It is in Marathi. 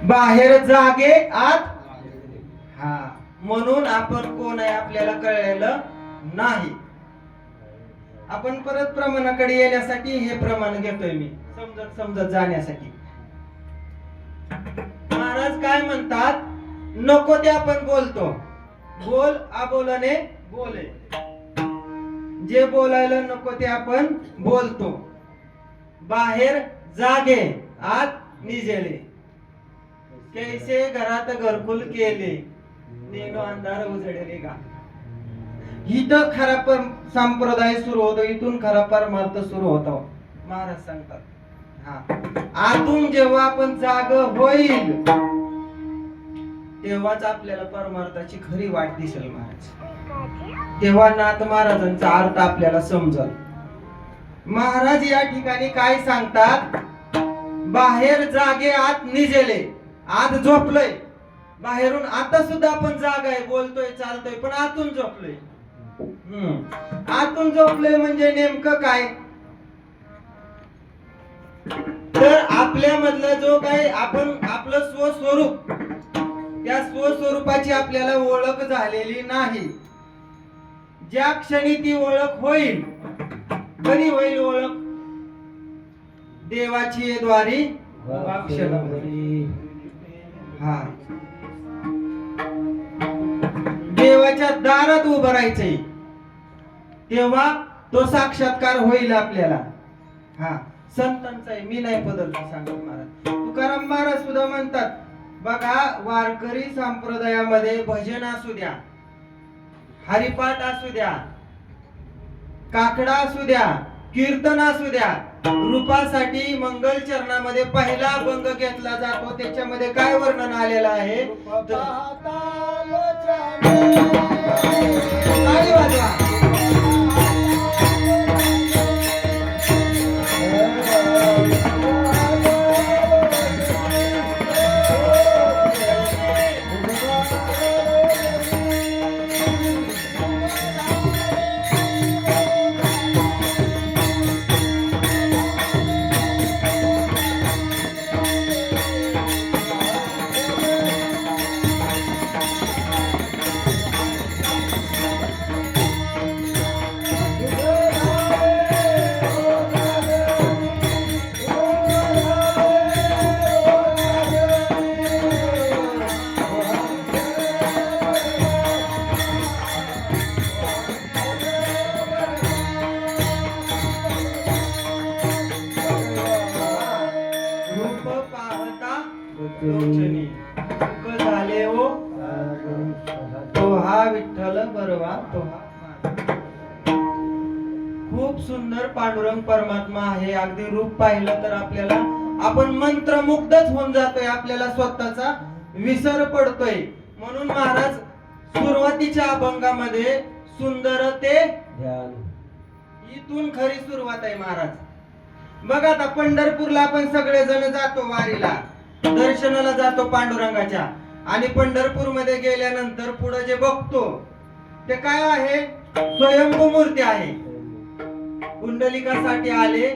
बाहेर जागे आत हा म्हणून आपण कोण आहे आपल्याला कळलेलं नाही. आपण परत प्रमाणाकडे येण्यासाठी हे प्रमाण घेतोय मी समजत समजत जाण्यासाठी. महाराज काय म्हणतात, नको ते आपण बोलतो, बोल आबोलने बोले. जे बोलायला नको ते आपण बोलतो. बाहेर जागे आत निजेले, कैसे घरात घरकुल केले, नेनो अंधार उजळले गा. इथं खरा संप्रदाय सुरू होतो, इथून खरा परमार्थ सुरू होतो. महाराज सांगतात हा आतून जेव्हा आपण जाग होईल तेव्हाच आपल्याला परमार्थाची खरी वाट दिसेल महाराज. तेव्हा नाथ महाराजांचा अर्थ आपल्याला समजल. महाराज या ठिकाणी काय सांगतात, बाहेर जागे आत निजेले. आत झोपलोय, बाहेरून आता सुद्धा आपण जागा आहे, बोलतोय चालतोय, पण आतून झोपलोय. आतून झोपलोय म्हणजे नेमकं काय, तर आपल्या मधलं जो काय आपण आपलं स्वस्वरूप, त्या स्वस्वरूपाची आपल्याला ओळख झालेली नाही. ज्या क्षणी ती ओळख होईल, कधी होईल ओळख, देवाची द्वारी हा देवाच्या दारात उभं राहायचंय, तेव्हा तो साक्षात्कार होईल आपल्याला. हा संतांचा आहे, मी नाही बदलतो सांगत महाराज. तुकाराम महाराज सुद्धा म्हणतात बघा, वारकरी संप्रदायामध्ये भजन असू द्या, हरिपाठ असू द्या, काकडा असू द्या, कीर्तन असू द्या, रूपासाठी मंगल चरणामध्ये पहिला अभंग घेतला जातो. त्याच्यामध्ये काय वर्णन आलेलं आहे, ताली वाजवा. झाले हो तो हा विठ्ठल बरवा तो हा. खूप सुंदर पांडुरंग परमात्मा आहे. अगदी रूप पाहिलं तर आपल्याला आपण मंत्रमुग्धच होऊन जातोय, आपल्याला स्वतःचा विसर पडतोय. म्हणून महाराज सुरुवातीच्या अभंगामध्ये सुंदर ते ध्यान, इथून खरी सुरुवात आहे महाराज. बघा आता पंढरपूरला आपण सगळे जण जातो, वारीला दर्शनाला जातो पांडुरंगाच्या, आणि पंढरपूर मध्ये गेल्यानंतर पुढे जे बघतो ते काय आहे, स्वयंभू मूर्ती आहे. कुंडलिकासाठी आले